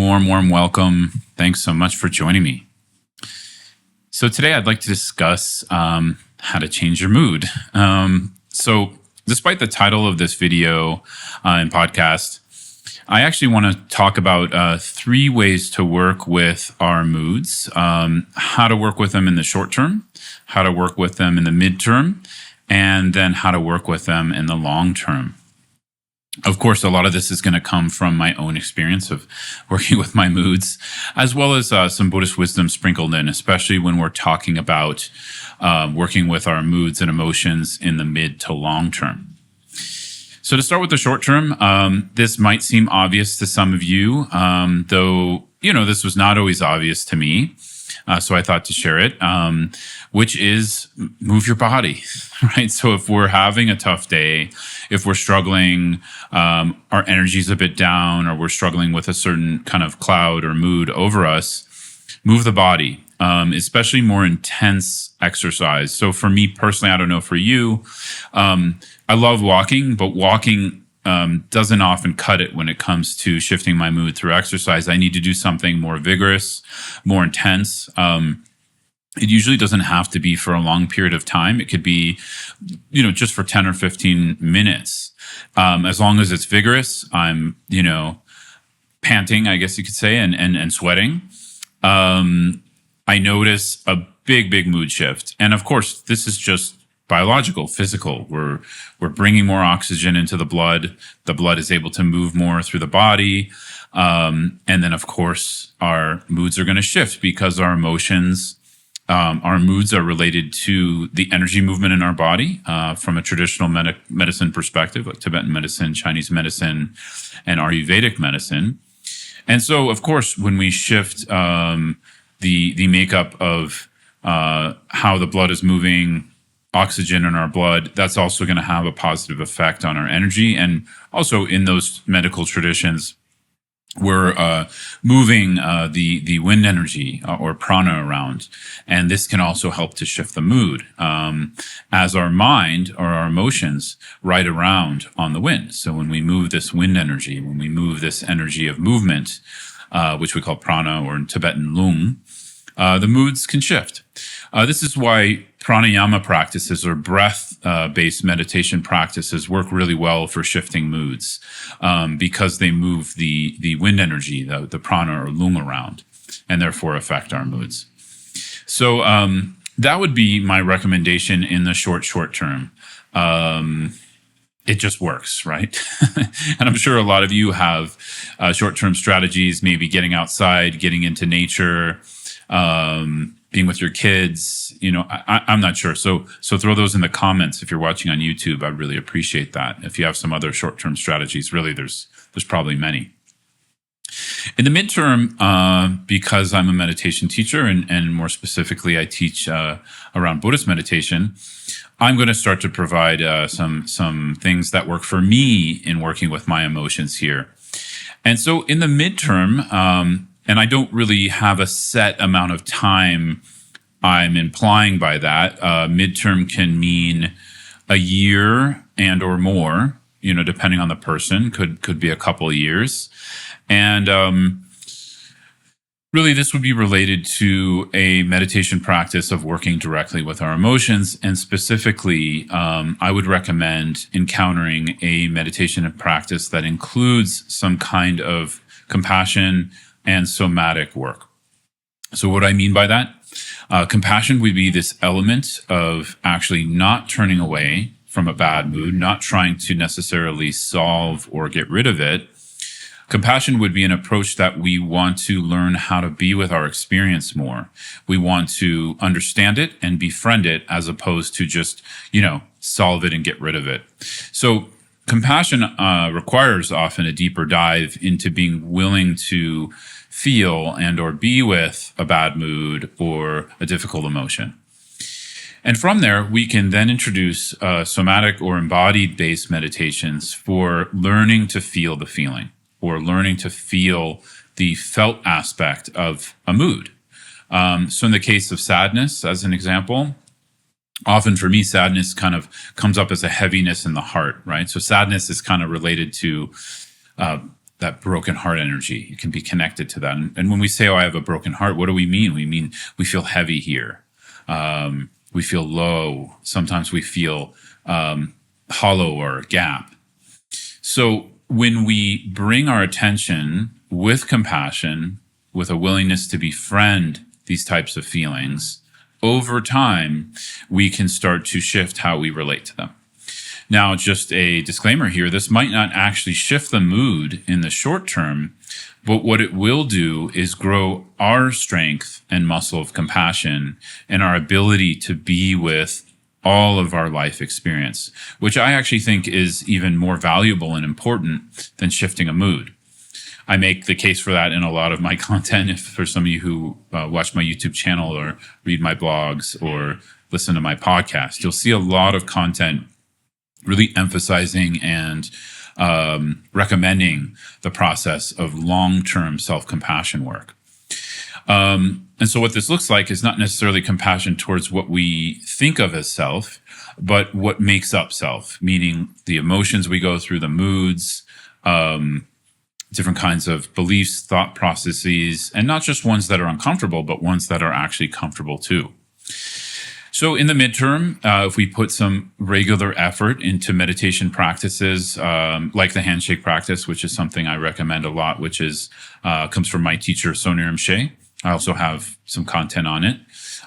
warm welcome. Thanks so much for joining me. So today I'd like to discuss how to change your mood. So despite the title of this video and podcast, I actually want to talk about 3 ways to work with our moods, how to work with them in the short term, how to work with them in the midterm, and then how to work with them in the long term. Of course, a lot of this is going to come from my own experience of working with my moods, as well as some Buddhist wisdom sprinkled in, especially when we're talking about working with our moods and emotions in the mid to long term. So to start with the short term, this might seem obvious to some of you, though, this was not always obvious to me. So I thought to share it, which is move your body, right? So if we're having a tough day, if we're struggling, our energy's a bit down, or we're struggling with a certain kind of cloud or mood over us, move the body, especially more intense exercise. So for me personally, I don't know for you, I love walking, but walking doesn't often cut it when it comes to shifting my mood through exercise. I need to do something more vigorous, more intense. It usually doesn't have to be for a long period of time. It could be, just for 10 or 15 minutes. As long as it's vigorous, I'm, panting, I guess you could say, and sweating. I notice a big mood shift. And of course, this is just biological, physical. We're bringing more oxygen into the blood. The blood is able to move more through the body. And then, of course, our moods are going to shift because our emotions, our moods are related to the energy movement in our body from a traditional medicine perspective, like Tibetan medicine, Chinese medicine, and Ayurvedic medicine. And so, of course, when we shift the makeup of how the blood is moving, oxygen in our blood, that's also going to have a positive effect on our energy. And also in those medical traditions, we're moving the wind energy or prana around. And this can also help to shift the mood as our mind or our emotions ride around on the wind. So when we move this wind energy, when we move this energy of movement, which we call prana or in Tibetan lung, the moods can shift. This is why pranayama practices or breath-based meditation practices work really well for shifting moods because they move the wind energy, the prana or lung around, and therefore affect our moods. So that would be my recommendation in the short term. It just works, right? And I'm sure a lot of you have short-term strategies, maybe getting outside, getting into nature, being with your kids, I'm not sure. So throw those in the comments if you're watching on YouTube. I'd really appreciate that. If you have some other short-term strategies, really, there's probably many. In the midterm, because I'm a meditation teacher and more specifically, I teach around Buddhist meditation, I'm going to start to provide some things that work for me in working with my emotions here. And so in the midterm, and I don't really have a set amount of time I'm implying by that. Midterm can mean a year and or more, depending on the person, could be a couple of years. And really, this would be related to a meditation practice of working directly with our emotions. And specifically, I would recommend encountering a meditation practice that includes some kind of compassion and somatic work. So what I mean by that, compassion would be this element of actually not turning away from a bad mood, not trying to necessarily solve or get rid of it. Compassion would be an approach that we want to learn how to be with our experience more. We want to understand it and befriend it as opposed to just, solve it and get rid of it. So compassion requires often a deeper dive into being willing to feel and or be with a bad mood or a difficult emotion. And from there, we can then introduce somatic or embodied-based meditations for learning to feel the feeling or learning to feel the felt aspect of a mood. So in the case of sadness, as an example, often for me, sadness kind of comes up as a heaviness in the heart, right? So sadness is kind of related to that broken heart energy. It can be connected to that. And when we say, oh, I have a broken heart, what do we mean? We mean we feel heavy here. We feel low. Sometimes we feel hollow or a gap. So when we bring our attention with compassion, with a willingness to befriend these types of feelings, over time, we can start to shift how we relate to them. Now, just a disclaimer here, this might not actually shift the mood in the short term, but what it will do is grow our strength and muscle of compassion and our ability to be with all of our life experience, which I actually think is even more valuable and important than shifting a mood. I make the case for that in a lot of my content. If for some of you who watch my YouTube channel or read my blogs or listen to my podcast, you'll see a lot of content really emphasizing and recommending the process of long-term self-compassion work. And so what this looks like is not necessarily compassion towards what we think of as self, but what makes up self, meaning the emotions we go through, the moods, different kinds of beliefs, thought processes, and not just ones that are uncomfortable, but ones that are actually comfortable too. So in the midterm, if we put some regular effort into meditation practices, like the handshake practice, which is something I recommend a lot, which is comes from my teacher, Sonir Rimshe. I also have some content on it,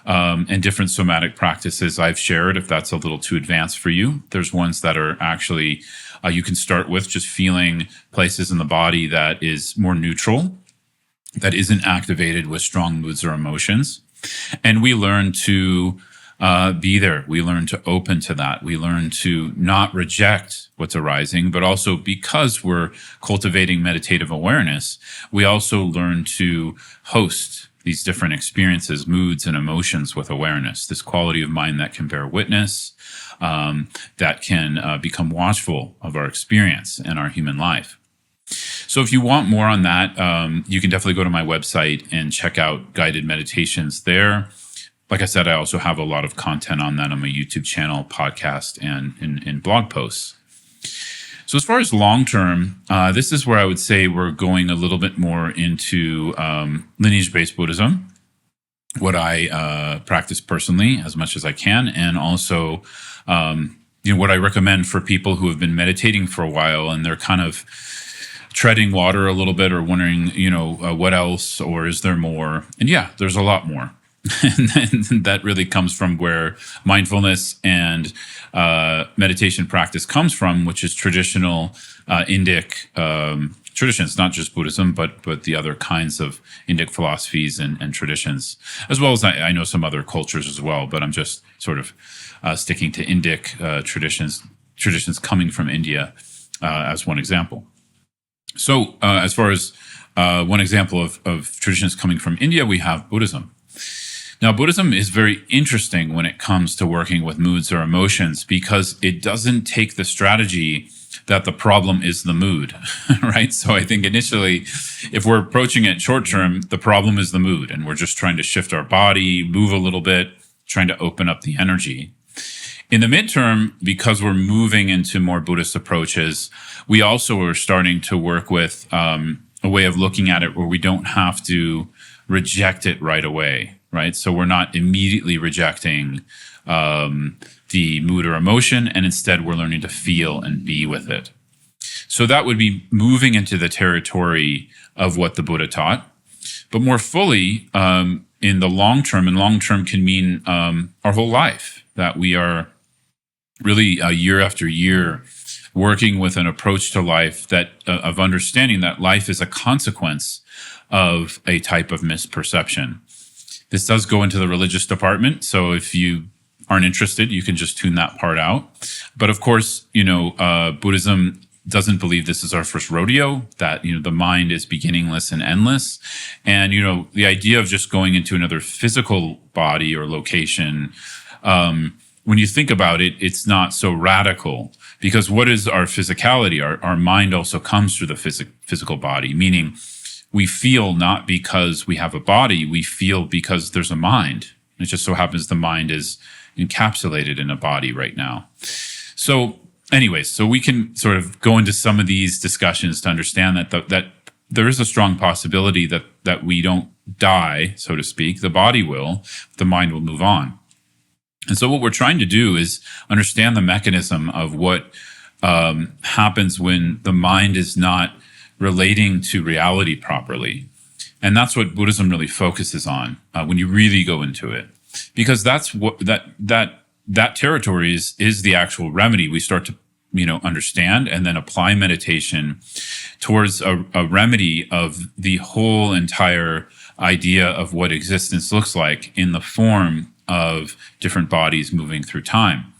and different somatic practices I've shared. If that's a little too advanced for you, there's ones that are actually you can start with just feeling places in the body that is more neutral, that isn't activated with strong moods or emotions, and we learn to be there. We learn to open to that. We learn to not reject what's arising, but also because we're cultivating meditative awareness, we also learn to host these different experiences, moods, and emotions with awareness, this quality of mind that can bear witness, that can become watchful of our experience and our human life. So if you want more on that, you can definitely go to my website and check out guided meditations there. Like I said, I also have a lot of content on that on my YouTube channel, podcast, and in blog posts. So as far as long-term, this is where I would say we're going a little bit more into lineage-based Buddhism, what I practice personally as much as I can, and also what I recommend for people who have been meditating for a while and they're kind of treading water a little bit or wondering, what else, or is there more? And yeah, there's a lot more. And that really comes from where mindfulness and meditation practice comes from, which is traditional Indic traditions, not just Buddhism, but the other kinds of Indic philosophies and traditions, as well as I know some other cultures as well, but I'm just sort of sticking to Indic traditions coming from India as one example. So as far as one example of traditions coming from India, we have Buddhism. Now, Buddhism is very interesting when it comes to working with moods or emotions because it doesn't take the strategy that the problem is the mood, right? So I think initially, if we're approaching it short term, the problem is the mood, and we're just trying to shift our body, move a little bit, trying to open up the energy. In the midterm, because we're moving into more Buddhist approaches, we also are starting to work with a way of looking at it where we don't have to reject it right away. Right. So we're not immediately rejecting the mood or emotion, and instead we're learning to feel and be with it. So that would be moving into the territory of what the Buddha taught. But more fully, in the long term, and long term can mean our whole life, that we are really year after year working with an approach to life that of understanding that life is a consequence of a type of misperception. This does go into the religious department, so if you aren't interested, you can just tune that part out. But of course, Buddhism doesn't believe this is our first rodeo, that, the mind is beginningless and endless. And, the idea of just going into another physical body or location, when you think about it, it's not so radical. Because what is our physicality? Our mind also comes through the physical body, meaning we feel not because we have a body, we feel because there's a mind. It just so happens the mind is encapsulated in a body right now. So anyways, so we can sort of go into some of these discussions to understand that there is a strong possibility that we don't die, so to speak. The body will, the mind will move on. And so what we're trying to do is understand the mechanism of what happens when the mind is not relating to reality properly. And that's what Buddhism really focuses on when you really go into it, because that's what that territory is the actual remedy. We start to understand and then apply meditation towards a remedy of the whole entire idea of what existence looks like in the form of different bodies moving through time,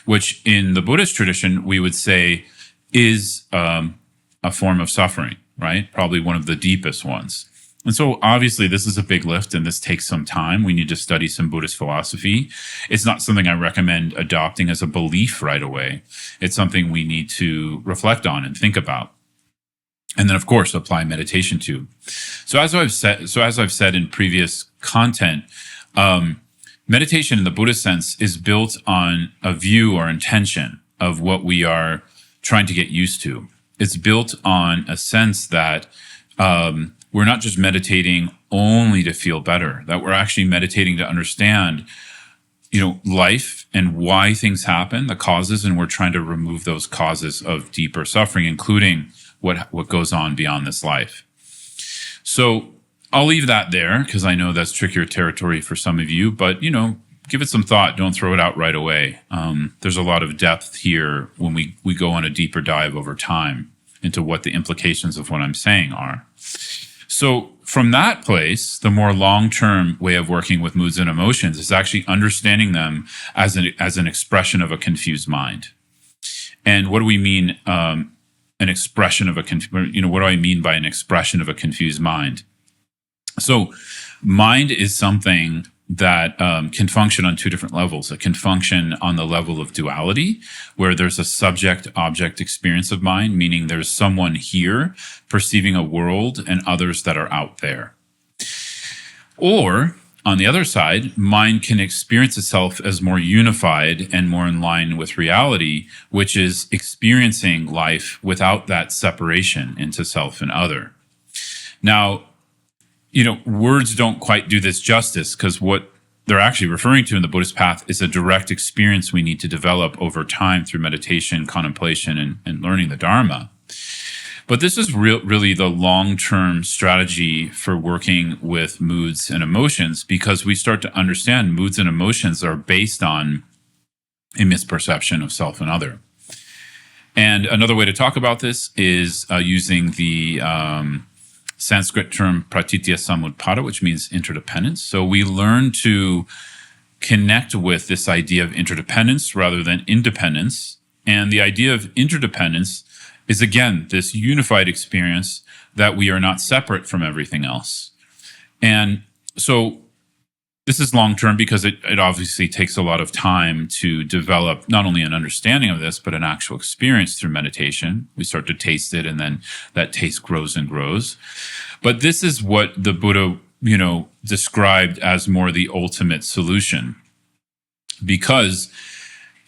which in the Buddhist tradition we would say is a form of suffering, right? Probably one of the deepest ones. And so obviously this is a big lift and this takes some time. We need to study some Buddhist philosophy. It's not something I recommend adopting as a belief right away. It's something we need to reflect on and think about. And then of course apply meditation to. So as I've said in previous content, meditation in the Buddhist sense is built on a view or intention of what we are trying to get used to. It's built on a sense that we're not just meditating only to feel better, that we're actually meditating to understand, life and why things happen, the causes, and we're trying to remove those causes of deeper suffering, including what goes on beyond this life. So I'll leave that there because I know that's trickier territory for some of you, but, give it some thought. Don't throw it out right away. There's a lot of depth here when we go on a deeper dive over time into what the implications of what I'm saying are. So from that place, the more long-term way of working with moods and emotions is actually understanding them as an expression of a confused mind. And what do we mean, an expression of what do I mean by an expression of a confused mind? So mind is something that can function on two different levels. It can function on the level of duality, where there's a subject-object experience of mind, meaning there's someone here perceiving a world and others that are out there. Or, on the other side, mind can experience itself as more unified and more in line with reality, which is experiencing life without that separation into self and other. Now, words don't quite do this justice, because what they're actually referring to in the Buddhist path is a direct experience we need to develop over time through meditation, contemplation, and learning the Dharma. But this is really the long-term strategy for working with moods and emotions, because we start to understand moods and emotions are based on a misperception of self and other. And another way to talk about this is using the Sanskrit term pratitya samutpada, which means interdependence. So we learn to connect with this idea of interdependence rather than independence. And the idea of interdependence is, again, this unified experience that we are not separate from everything else. And so this is long-term because it obviously takes a lot of time to develop not only an understanding of this, but an actual experience through meditation. We start to taste it, and then that taste grows and grows. But this is what the Buddha, described as more the ultimate solution. Because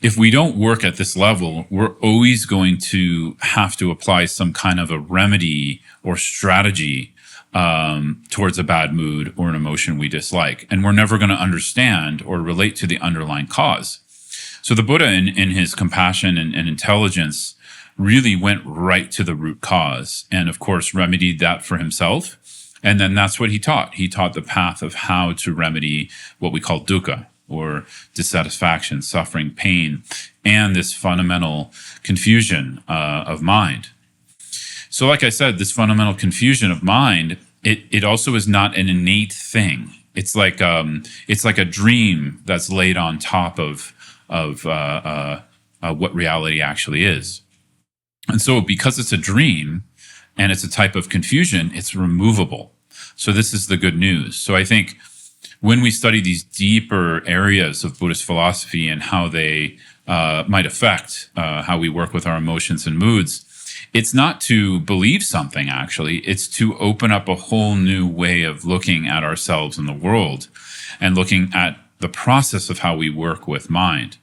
if we don't work at this level, we're always going to have to apply some kind of a remedy or strategy towards a bad mood or an emotion we dislike. And we're never going to understand or relate to the underlying cause. So the Buddha, in his compassion and intelligence, really went right to the root cause and, of course, remedied that for himself. And then that's what he taught. He taught the path of how to remedy what we call dukkha, or dissatisfaction, suffering, pain, and this fundamental confusion of mind. So like I said, this fundamental confusion of mind, it also is not an innate thing. It's like a dream that's laid on top of what reality actually is. And so because it's a dream and it's a type of confusion, it's removable. So this is the good news. So I think when we study these deeper areas of Buddhist philosophy and how they might affect how we work with our emotions and moods, it's not to believe something, actually. It's to open up a whole new way of looking at ourselves and the world and looking at the process of how we work with mind.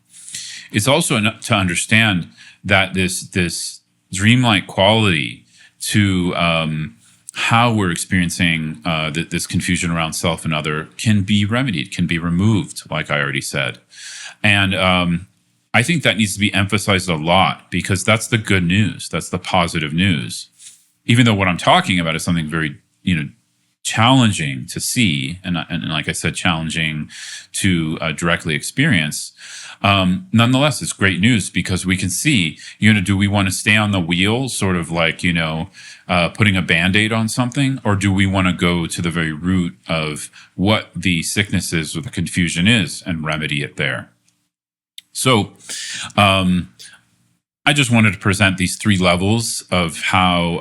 It's also to understand that this dreamlike quality to how we're experiencing this confusion around self and other can be remedied, can be removed, like I already said. And I think that needs to be emphasized a lot, because that's the good news. That's the positive news. Even though what I'm talking about is something very, challenging to see, and like I said, challenging to directly experience. Nonetheless, it's great news, because we can see, do we want to stay on the wheel, sort of like, putting a Band-Aid on something, or do we want to go to the very root of what the sickness is or the confusion is and remedy it there? So, I just wanted to present these three levels of how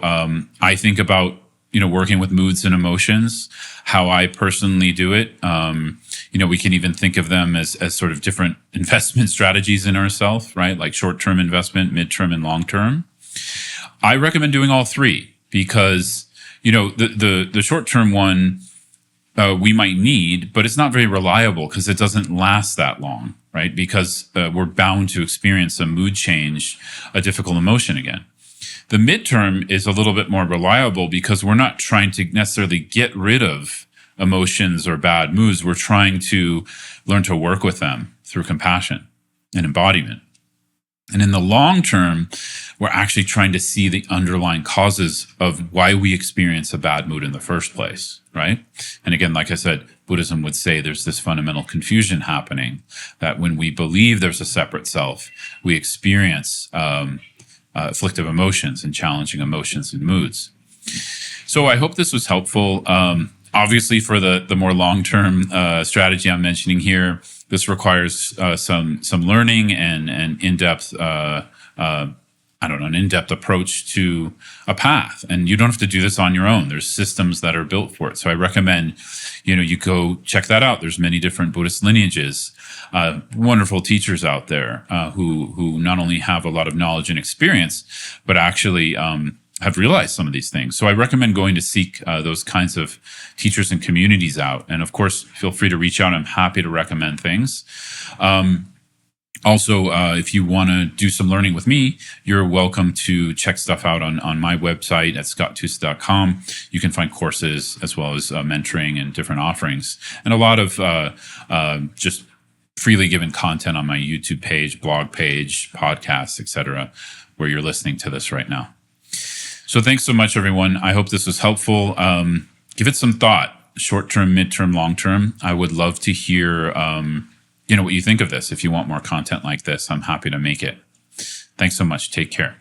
I think about working with moods and emotions, how I personally do it. We can even think of them as sort of different investment strategies in ourselves, right? Like short-term investment, mid-term, and long-term. I recommend doing all three, because, the short-term one we might need, but it's not very reliable because it doesn't last that long, right? Because we're bound to experience a mood change, a difficult emotion again. The midterm is a little bit more reliable, because we're not trying to necessarily get rid of emotions or bad moods. We're trying to learn to work with them through compassion and embodiment. And in the long term, we're actually trying to see the underlying causes of why we experience a bad mood in the first place, right? And again, like I said, Buddhism would say there's this fundamental confusion happening, that when we believe there's a separate self, we experience afflictive emotions and challenging emotions and moods. So I hope this was helpful. Obviously, for the more long-term strategy I'm mentioning here, this requires some learning and in-depth, an in-depth approach to a path. And you don't have to do this on your own. There's systems that are built for it. So I recommend, you go check that out. There's many different Buddhist lineages, wonderful teachers out there who not only have a lot of knowledge and experience, but actually have realized some of these things. So I recommend going to seek those kinds of teachers and communities out. And of course, feel free to reach out. I'm happy to recommend things. Also, if you want to do some learning with me, you're welcome to check stuff out on my website at scotttusa.com. You can find courses as well as mentoring and different offerings, and a lot of just freely given content on my YouTube page, blog page, podcasts, etc., where you're listening to this right now. So thanks so much, everyone. I hope this was helpful. Give it some thought, short-term, mid-term, long-term. I would love to hear what you think of this. If you want more content like this, I'm happy to make it. Thanks so much. Take care.